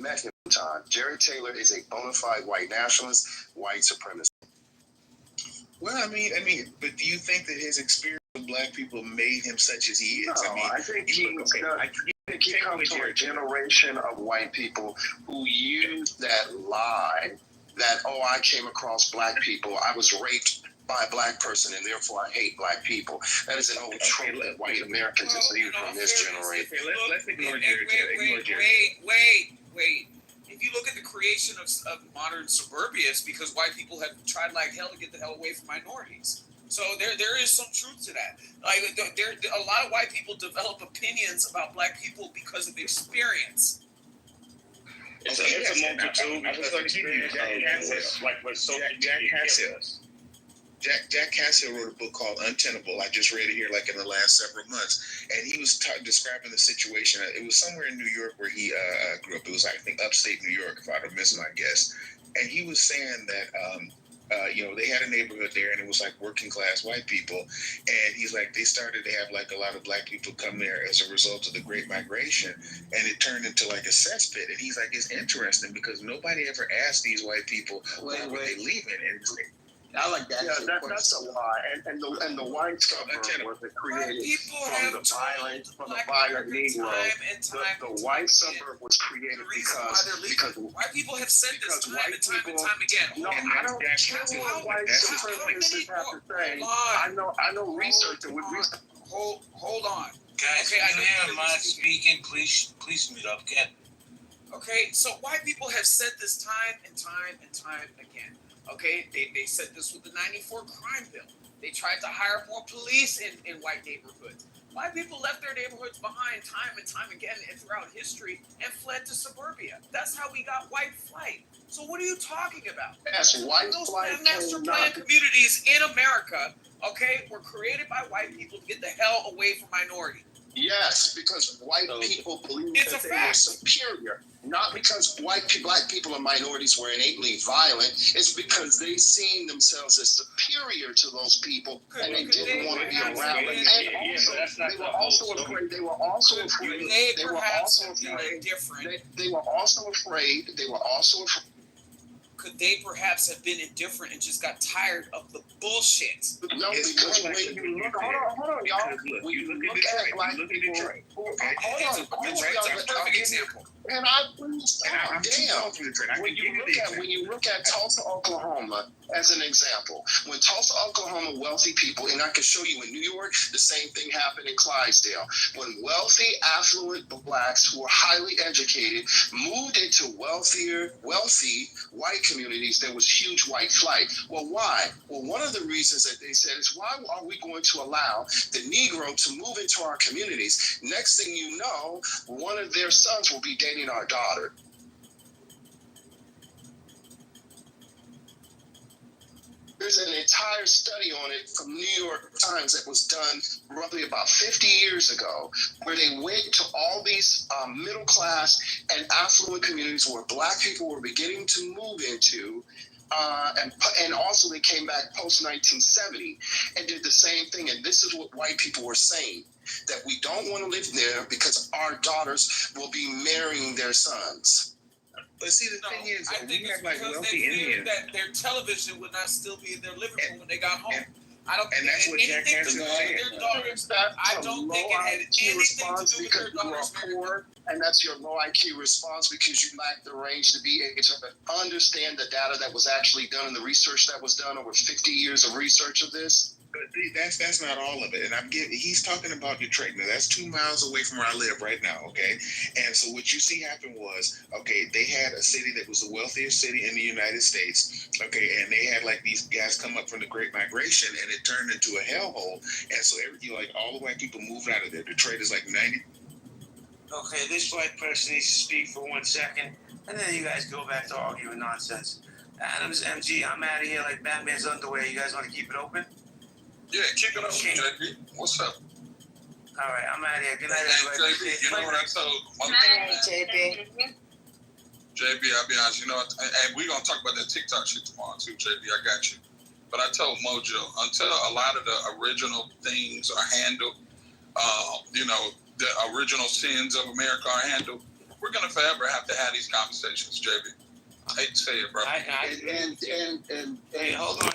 met him one time. Jerry Taylor is a bona fide white nationalist, white supremacist. Well, I mean, but do you think that his experience with black people made him such as he is? No, I think he comes from a generation of white people who use that lie that, I came across black people, I was raped by a black person, and therefore I hate black people. That is an old trope that white Americans have used from this generation. Let's ignore Jerry Taylor. Wait. If you look at the creation of modern suburbia, it's because white people have tried like hell to get the hell away from minorities. So there is some truth to that. Like there a lot of white people develop opinions about black people because of experience. It's a multitude of experience. Jack Cassill wrote a book called Untenable. I just read it here like in the last several months. And he was describing the situation. It was somewhere in New York where he grew up. It was, I think, upstate New York, if I don't miss my guess. And he was saying that, they had a neighborhood there and it was like working class white people. And he's like, they started to have like a lot of black people come there as a result of the Great Migration. And it turned into like a cesspit. And he's like, it's interesting because nobody ever asked these white people where were they leaving. And I like that. Yeah, that's a lie. And the white suburb was created from the violent Negro. The white suburb was created because white people have said this time and time again. No, I don't care what white supremacists have to say. I know research and with research. Hold on. Guys, I'm not speaking. Please mute up, Ken. Okay, so white people have said this time and time again. Okay, they said this with the 94 crime bill. They tried to hire more police in white neighborhoods. White people left their neighborhoods behind time and time again and throughout history and fled to suburbia. That's how we got white flight. So what are you talking about? Yes, white flight. Master plan communities in America, okay, were created by white people to get the hell away from minority. Yes, because white people believe that they were superior. Not because black people and minorities were innately violent. It's because they seen themselves as superior to those people, and they didn't want to be around them. And they were also afraid. They were also afraid. Could they perhaps have been indifferent and just got tired of the bullshit? No, because when you look, hold on, y'all. When you look at black people, Perfect example. And I understand. Damn. When you look at Tulsa, Oklahoma, as an example, when Tulsa, Oklahoma, wealthy people, and I can show you in New York, the same thing happened in Clydesdale. When wealthy, affluent blacks who were highly educated moved into wealthy white communities, there was huge white flight. Well, why? Well, one of the reasons that they said is, why are we going to allow the Negro to move into our communities? Next thing you know, one of their sons will be dating our daughter. There's an entire study on it from New York Times that was done roughly about 50 years ago, where they went to all these middle class and affluent communities where black people were beginning to move into. And also they came back post-1970 and did the same thing. And this is what white people were saying, that we don't want to live there because our daughters will be marrying their sons. But see, the thing is, I think it's because they feared that their television would not still be in their living room when they got home. I don't think that's what Jack Harrison said. I don't think it had anything to do with their daughters. And that's your low IQ response because you lack the range to be able to understand the data that was actually done and the research that was done over 50 years of research of this. But that's not all of it. And he's talking about Detroit. Now, that's 2 miles away from where I live right now, okay? And so what you see happen was, okay, they had a city that was the wealthiest city in the United States, okay, and they had like these guys come up from the Great Migration, and it turned into a hellhole. And so all the white people moved out of there. Detroit is like 90. Okay, this white person needs to speak for 1 second, and then you guys go back to arguing nonsense. Adams, MG, I'm out of here like Batman's underwear. You guys want to keep it open? Yeah, keep it up, JB. What's up? All right, I'm out of here. Good night, everybody. JB, you know what I told JB. JB, I'll be honest, and we're going to talk about that TikTok shit tomorrow too, JB. I got you. But I told Mojo, until a lot of the original things are handled, the original sins of America are handled, we're gonna forever have to have these conversations, JB. I hate to say it, bro. And Hey, hold on.